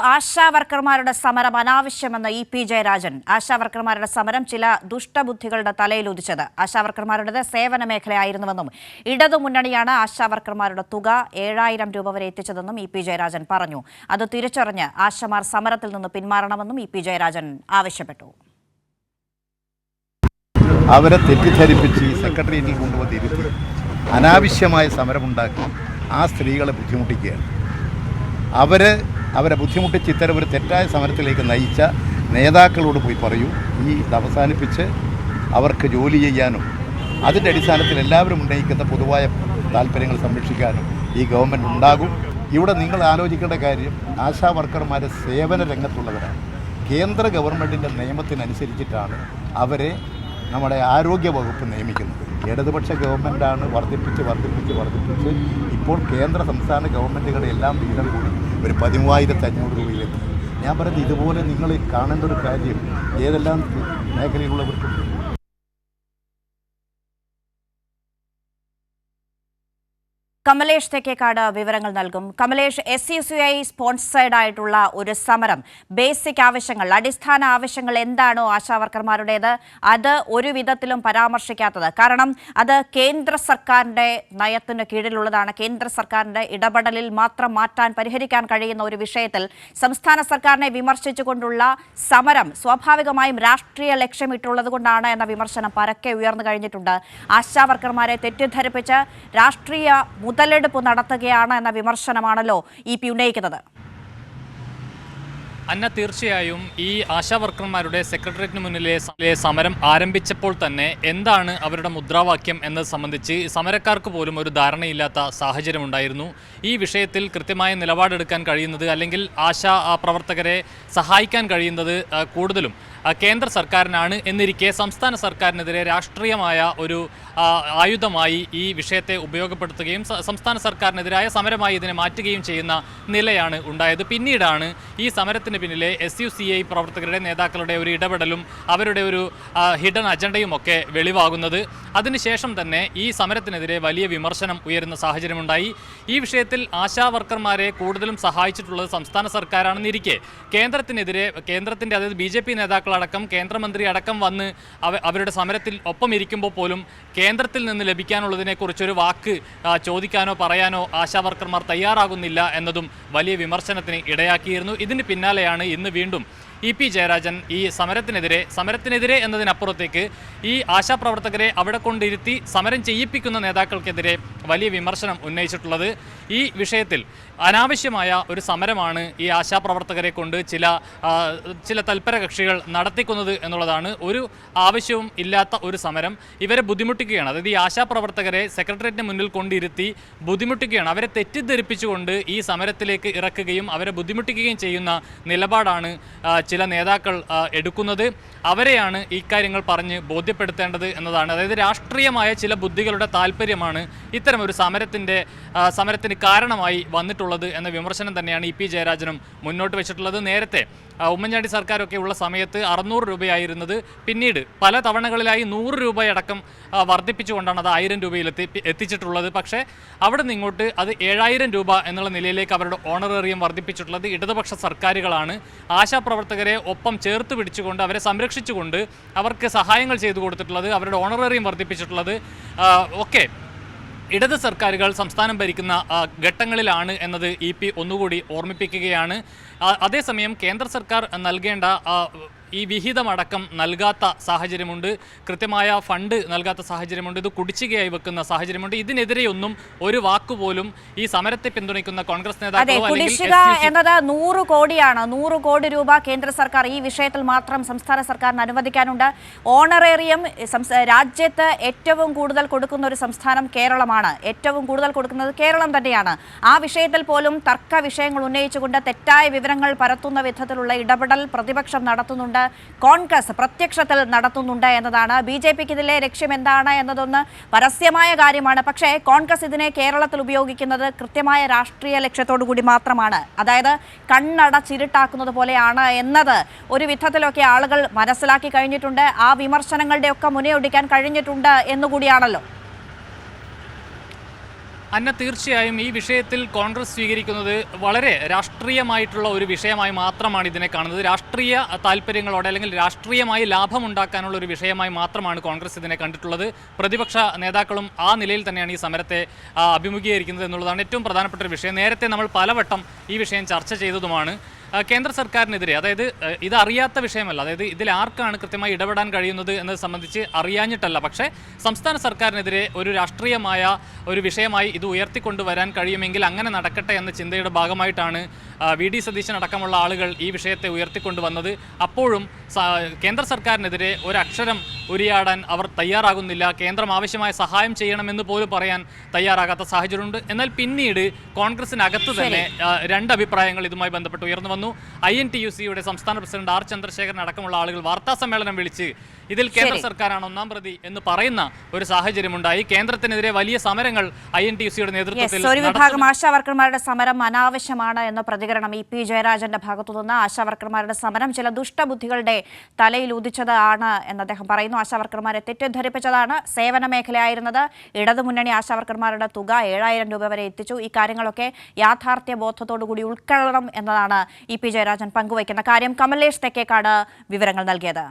ആശാവർക്കർമാരുടെ സമരം അനാവശ്യമെന്ന് ഇ.പി. ജയരാജൻ. ആശാവർക്കർമാരുടെ സമരം ചില ദുഷ്ടബുദ്ധികളുടെ തലയിലുദിച്ചത്. ആശാവർക്കർമാരുടേത് സേവന മേഖലയായിരുന്നുവെന്നും ഇടതുമുന്നണിയാണ് ആശാവർക്കർമാരുടെ തുക 7000 രൂപ വരെ എത്തിച്ചതെന്നും ഇ.പി. ജയരാജൻ പറഞ്ഞു. അത് തിരിച്ചറിഞ്ഞ് ആശമാർ സമരത്തിൽ നിന്ന് പിന്മാറണമെന്നും ഇ.പി. ജയരാജൻ ആവശ്യപ്പെട്ടു. അവരെ തെറ്റിദ്ധരിപ്പിച്ച് സെക്രട്ടേറിയറ്റിൽ കൊണ്ടുവന്നിരുത്തി അനാവശ്യമായ സമരമുണ്ടാക്കി ആ സ്ത്രീകളെ ബുദ്ധിമുട്ടിക്കുകയാണ്. അവരെ ബുദ്ധിമുട്ടിച്ച് ഇത്തരം ഒരു തെറ്റായ സമരത്തിലേക്ക് നയിച്ച നേതാക്കളോട് പോയി പറയൂ, ഇത് അവസാനിപ്പിച്ച് അവർക്ക് ജോലി ചെയ്യാനും അതിൻ്റെ അടിസ്ഥാനത്തിൽ എല്ലാവരും ഉന്നയിക്കുന്ന പൊതുവായ താല്പര്യങ്ങൾ സംരക്ഷിക്കാനും ഈ ഗവൺമെൻറ് ഉണ്ടാകും. ഇവിടെ നിങ്ങൾ ആലോചിക്കേണ്ട കാര്യം, ആശാ വർക്കർമാർ സേവന രംഗത്തുള്ളവരാണ്. കേന്ദ്ര ഗവൺമെൻറ്റിൻ്റെ നിയമത്തിനനുസരിച്ചിട്ടാണ് അവരെ നമ്മുടെ ആരോഗ്യ വകുപ്പ് നിയമിക്കുന്നത്. ഇടതുപക്ഷ ഗവൺമെൻറ്റാണ് വർദ്ധിപ്പിച്ച് ഇപ്പോൾ കേന്ദ്ര സംസ്ഥാന ഗവൺമെൻറ്റുകളുടെ എല്ലാം വീതം കൂടി ഒരു 13,500 രൂപയിലെത്തി. ഞാൻ പറയുന്നത് ഇതുപോലെ നിങ്ങൾ കാണേണ്ട ഒരു കാര്യം ഏതെല്ലാം മേഖലയിലുള്ളവർക്കുണ്ട്. കമലേഷ് തെക്കേക്കാട് വിവരങ്ങൾ നൽകും. കമലേഷ്, SUCI സ്പോൺസേഡ് ആയിട്ടുള്ള ഒരു സമരം, ബേസിക് ആവശ്യങ്ങൾ, അടിസ്ഥാന ആവശ്യങ്ങൾ എന്താണോ ആശാവർക്കർമാരുടേത് അത് ഒരു വിധത്തിലും പരാമർശിക്കാത്തത്? കാരണം അത് കേന്ദ്ര സർക്കാരിൻ്റെ നയത്തിന് കീഴിലുള്ളതാണ്. കേന്ദ്ര സർക്കാരിൻ്റെ ഇടപെടലിൽ മാത്രം പരിഹരിക്കാൻ കഴിയുന്ന ഒരു വിഷയത്തിൽ സംസ്ഥാന സർക്കാരിനെ വിമർശിച്ചുകൊണ്ടുള്ള സമരം സ്വാഭാവികമായും രാഷ്ട്രീയ ലക്ഷ്യമിട്ടുള്ളത് കൊണ്ടാണ് എന്ന വിമർശനം പരക്കെ ഉയർന്നു കഴിഞ്ഞിട്ടുണ്ട്. ആശാവർക്കർമാരെ തെറ്റിദ്ധരിപ്പിച്ച് രാഷ്ട്രീയ മുതലെടുപ്പ് നടത്തുകയാണ് എന്ന വിമർശനമാണല്ലോ ഇ.പി. ഉന്നയിക്കുന്നത്. അന്ന, തീർച്ചയായും ഈ ആശാവർക്കർമാരുടെ സെക്രട്ടേറിയറ്റിന് മുന്നിലെ സമരം ആരംഭിച്ചപ്പോൾ തന്നെ എന്താണ് അവരുടെ മുദ്രാവാക്യം എന്നത് സംബന്ധിച്ച് സമരക്കാർക്ക് പോലും ഒരു ധാരണയില്ലാത്ത സാഹചര്യമുണ്ടായിരുന്നു. ഈ വിഷയത്തിൽ കൃത്യമായ നിലപാടെടുക്കാൻ കഴിയുന്നത്, അല്ലെങ്കിൽ ആശാ പ്രവർത്തകരെ സഹായിക്കാൻ കഴിയുന്നത് കൂടുതലും കേന്ദ്ര സർക്കാരിനാണ് എന്നിരിക്കെ സംസ്ഥാന സർക്കാരിനെതിരെ രാഷ്ട്രീയമായ ഒരു ആയുധമായി ഈ വിഷയത്തെ ഉപയോഗപ്പെടുത്തുകയും സംസ്ഥാന സർക്കാരിനെതിരായ സമരമായി ഇതിനെ മാറ്റുകയും ചെയ്യുന്ന നിലയാണ് ഉണ്ടായത്. പിന്നീടാണ് ഈ സമരത്തിന് പിന്നിലെ SUCI പ്രവർത്തകരുടെ നേതാക്കളുടെ ഒരു ഇടപെടലും അവരുടെ ഒരു ഹിഡൻ അജണ്ടയുമൊക്കെ വെളിവാകുന്നത്. അതിനുശേഷം തന്നെ ഈ സമരത്തിനെതിരെ വലിയ വിമർശനം ഉയരുന്ന സാഹചര്യമുണ്ടായി. ഈ വിഷയത്തിൽ ആശാ വർക്കർമാരെ കൂടുതലും സഹായിച്ചിട്ടുള്ളത് സംസ്ഥാന സർക്കാരാണെന്നിരിക്കെ കേന്ദ്രത്തിൻ്റെ അതായത് BJP നേതാക്കളടക്കം കേന്ദ്രമന്ത്രി അടക്കം വന്ന് അവരുടെ സമരത്തിൽ ഒപ്പം ഇരിക്കുമ്പോൾ പോലും കേന്ദ്രത്തിൽ നിന്ന് ലഭിക്കാനുള്ളതിനെക്കുറിച്ചൊരു വാക്ക് ചോദിക്കാനോ പറയാനോ ആശാവർക്കർമാർ തയ്യാറാകുന്നില്ല എന്നതും വലിയ വിമർശനത്തിന് ഇടയാക്കിയിരുന്നു. ഇതിന് പിന്നാലെയാണ് ഇന്ന് വീണ്ടും ഇ.പി. ജയരാജൻ ഈ സമരത്തിനെതിരെ എന്നതിനപ്പുറത്തേക്ക് ഈ ആശാപ്രവർത്തകരെ അവിടെ കൊണ്ടിരുത്തി സമരം ചെയ്യിപ്പിക്കുന്ന നേതാക്കൾക്കെതിരെ വലിയ വിമർശനം ഉന്നയിച്ചിട്ടുള്ളത്. ഈ വിഷയത്തിൽ അനാവശ്യമായ ഒരു സമരമാണ് ഈ ആശാപ്രവർത്തകരെ കൊണ്ട് ചില തൽപര കക്ഷികൾ നടത്തിക്കുന്നത് എന്നുള്ളതാണ്. ഒരു ആവശ്യവും ഇല്ലാത്ത ഒരു സമരം ഇവരെ ബുദ്ധിമുട്ടിക്കുകയാണ്. അതായത് ഈ ആശാപ്രവർത്തകരെ സെക്രട്ടേറിയറ്റിന് മുന്നിൽ കൊണ്ടിരുത്തി ബുദ്ധിമുട്ടിക്കുകയാണ്. അവരെ തെറ്റിദ്ധരിപ്പിച്ചുകൊണ്ട് ഈ സമരത്തിലേക്ക് ഇറക്കുകയും അവരെ ബുദ്ധിമുട്ടിക്കുകയും ചെയ്യുന്ന നിലപാടാണ് ചില നേതാക്കൾ എടുക്കുന്നത്. അവരെയാണ് ഇക്കാര്യങ്ങൾ പറഞ്ഞ് ബോധ്യപ്പെടുത്തേണ്ടത് എന്നതാണ്. അതായത് രാഷ്ട്രീയമായ ചില ബുദ്ധികളുടെ താല്പര്യമാണ് ഇത്തരമൊരു സമരത്തിന് കാരണമായി വന്നിട്ടുള്ളത് എന്ന വിമർശനം തന്നെയാണ് ഇ.പി. ജയരാജനും മുന്നോട്ട് വെച്ചിട്ടുള്ളത്. നേരത്തെ ഉമ്മൻചാണ്ടി സർക്കാരൊക്കെ ഉള്ള സമയത്ത് 600 രൂപയായിരുന്നത് പിന്നീട് പല തവണകളിലായി 100 രൂപയടക്കം വർദ്ധിപ്പിച്ചുകൊണ്ടാണ് അത് 1000 രൂപയിൽ എത്തിച്ചിട്ടുള്ളത്. പക്ഷേ അവിടെ നിന്ന് ഇങ്ങോട്ട് അത് 7000 രൂപ എന്നുള്ള നിലയിലേക്ക് അവരുടെ ഓണറേറിയം വർദ്ധിപ്പിച്ചിട്ടുള്ളത് ഇടതുപക്ഷ സർക്കാരുകളാണ്. ആശാപ്രവർത്തകരെ ഒപ്പം ചേർത്ത് പിടിച്ചുകൊണ്ട് അവരെ സംരക്ഷിച്ചുകൊണ്ട് അവർക്ക് സഹായങ്ങൾ ചെയ്തു കൊടുത്തിട്ടുള്ളത്, അവരുടെ ഓണറേറിയം വർദ്ധിപ്പിച്ചിട്ടുള്ളത് ഒക്കെ ഇടത് സർക്കാരുകൾ സംസ്ഥാനം ഭരിക്കുന്ന ഘട്ടങ്ങളിലാണ് എന്നത് ഇ.പി. ഒന്നുകൂടി ഓർമ്മിപ്പിക്കുകയാണ്. അതേസമയം കേന്ദ്ര സർക്കാർ നൽകേണ്ട ഈ വിഹിതമടക്കം നൽകാത്ത സാഹചര്യമുണ്ട്, കൃത്യമായ ഫണ്ട് നൽകാത്ത സാഹചര്യമുണ്ട്, ഇത് കുടിശ്ശികയായി വെക്കുന്ന സാഹചര്യമുണ്ട്. ഇതിനെതിരെയൊന്നും ഒരു വാക്കുപോലും ഈ സമരത്തെ പിന്തുണയ്ക്കുന്ന കോൺഗ്രസ് നേതാക്കളോ കുടിശ്ശിക എന്നത് 100 കോടിയാണ്. 100 കോടി രൂപ കേന്ദ്ര സർക്കാർ ഈ വിഷയത്തിൽ മാത്രം സംസ്ഥാന സർക്കാരിന് അനുവദിക്കാനുണ്ട്. ഓണറേറിയം രാജ്യത്ത് ഏറ്റവും കൂടുതൽ കൊടുക്കുന്ന ഒരു സംസ്ഥാനം കേരളമാണ്. ഏറ്റവും കൂടുതൽ കൊടുക്കുന്നത് കേരളം തന്നെയാണ്. ആ വിഷയത്തിൽ പോലും തർക്ക വിഷയങ്ങൾ ഉന്നയിച്ചുകൊണ്ട് തെറ്റായ വിവരങ്ങൾ പരത്തുന്ന വിധത്തിലുള്ള ഇടപെടൽ പ്രതിപക്ഷം നടത്തുന്നുണ്ട്. കോൺഗ്രസ് പ്രത്യക്ഷത്തിൽ നടത്തുന്നുണ്ട് എന്നതാണ്. BJPക്ക് ഇതിലെ ലക്ഷ്യം എന്താണ് എന്നതൊന്ന് പരസ്യമായ കാര്യമാണ്. പക്ഷേ കോൺഗ്രസ് ഇതിനെ കേരളത്തിൽ ഉപയോഗിക്കുന്നത് കൃത്യമായ രാഷ്ട്രീയ ലക്ഷ്യത്തോടു കൂടി മാത്രമാണ്. അതായത് കണ്ണടച്ചിരുട്ടാക്കുന്നത് പോലെയാണ് എന്നത് ഒരു വിധത്തിലൊക്കെ ആളുകൾ മനസ്സിലാക്കി കഴിഞ്ഞിട്ടുണ്ട്. ആ വിമർശനങ്ങളുടെയൊക്കെ മുനയൊടിക്കാൻ കഴിഞ്ഞിട്ടുണ്ട് എന്നുകൂടിയാണല്ലോ. അന്ന തീർച്ചയായും ഈ വിഷയത്തിൽ കോൺഗ്രസ് സ്വീകരിക്കുന്നത് വളരെ രാഷ്ട്രീയമായിട്ടുള്ള ഒരു വിഷയമായി മാത്രമാണ് ഇതിനെ കാണുന്നത്. രാഷ്ട്രീയ താല്പര്യങ്ങളോടെ അല്ലെങ്കിൽ രാഷ്ട്രീയമായി ലാഭമുണ്ടാക്കാനുള്ള ഒരു വിഷയമായി മാത്രമാണ് കോൺഗ്രസ് ഇതിനെ കണ്ടിട്ടുള്ളത്. പ്രതിപക്ഷ നേതാക്കളും ആ നിലയിൽ തന്നെയാണ് ഈ സമരത്തെ അഭിമുഖീകരിക്കുന്നത് എന്നുള്ളതാണ് ഏറ്റവും പ്രധാനപ്പെട്ട ഒരു വിഷയം. നേരത്തെ നമ്മൾ പലവട്ടം ഈ വിഷയം ചർച്ച ചെയ്തതുമാണ്. കേന്ദ്ര സർക്കാരിനെതിരെ, അതായത് ഇത് അറിയാത്ത വിഷയമല്ല, അതായത് ഇതിൽ ആർക്കാണ് കൃത്യമായി ഇടപെടാൻ കഴിയുന്നത് എന്നത് സംബന്ധിച്ച് അറിയാഞ്ഞിട്ടല്ല, പക്ഷേ സംസ്ഥാന സർക്കാരിനെതിരെ ഒരു രാഷ്ട്രീയമായ ഒരു വിഷയമായി ഇത് ഉയർത്തിക്കൊണ്ടുവരാൻ കഴിയുമെങ്കിൽ അങ്ങനെ നടക്കട്ടെ എന്ന ചിന്തയുടെ ഭാഗമായിട്ടാണ് വി.ഡി. സതീശൻ അടക്കമുള്ള ആളുകൾ ഈ വിഷയത്തെ ഉയർത്തിക്കൊണ്ടുവന്നത്. അപ്പോഴും കേന്ദ്ര സർക്കാരിനെതിരെ ഒരക്ഷരം ഉരിയാടാൻ അവർ തയ്യാറാകുന്നില്ല. കേന്ദ്രം ആവശ്യമായ സഹായം ചെയ്യണമെന്ന് പോലും പറയാൻ തയ്യാറാകാത്ത സാഹചര്യമുണ്ട്. എന്നാൽ പിന്നീട് കോൺഗ്രസിനകത്ത് തന്നെ രണ്ട് അഭിപ്രായങ്ങൾ ഇതുമായി ബന്ധപ്പെട്ട് ഉയർന്നു വന്നു. INTUC-യുടെ സംസ്ഥാന പ്രസിഡന്റ് ആർ ചന്ദ്രശേഖരൻ അടക്കമുള്ള ആളുകൾ വാർത്താ സമ്മേളനം വിളിച്ച് ഇതിൽ കേന്ദ്ര സർക്കാരാണ് ഒന്നാം പ്രതി എന്ന് പറയുന്ന ഒരു സാഹചര്യമുണ്ടായി. കേന്ദ്രത്തിനെതിരെ വലിയ സമരങ്ങൾ INTUC-യുടെ നേതൃത്വത്തിൽ ഒരു വിഭാഗം ആശാവർക്കർമാരുടെ സമരം അനാവശ്യമാണ് എന്ന പ്രതികരണം ഇ പി ജയരാജന്റെ ഭാഗത്തുനിന്ന്. ആശാവർക്കർമാരുടെ സമരം ചില ദുഷ്ടബുദ്ധികളുടെ തലയിൽ ഉദിച്ചതാണ് എന്ന് അദ്ദേഹം പറയുന്നു. ആശാവർക്കർമാരെ തെറ്റിദ്ധരിപ്പിച്ചതാണ്. സേവന മേഖലയായിരുന്നത്. ഇടതുമുന്നണി ആശാവർക്കർമാരുടെ തുക 7000 രൂപ വരെ എത്തിച്ചു. ഈ കാര്യങ്ങളൊക്കെ യാഥാർത്ഥ്യ ബോധത്തോടുകൂടി ഉൾക്കൊള്ളണം എന്നതാണ് ഇ പി ജയരാജൻ പങ്കുവയ്ക്കുന്ന കാര്യം. കമലേഷ് തെക്കേക്കാട് വിവരങ്ങൾ നൽകിയത്.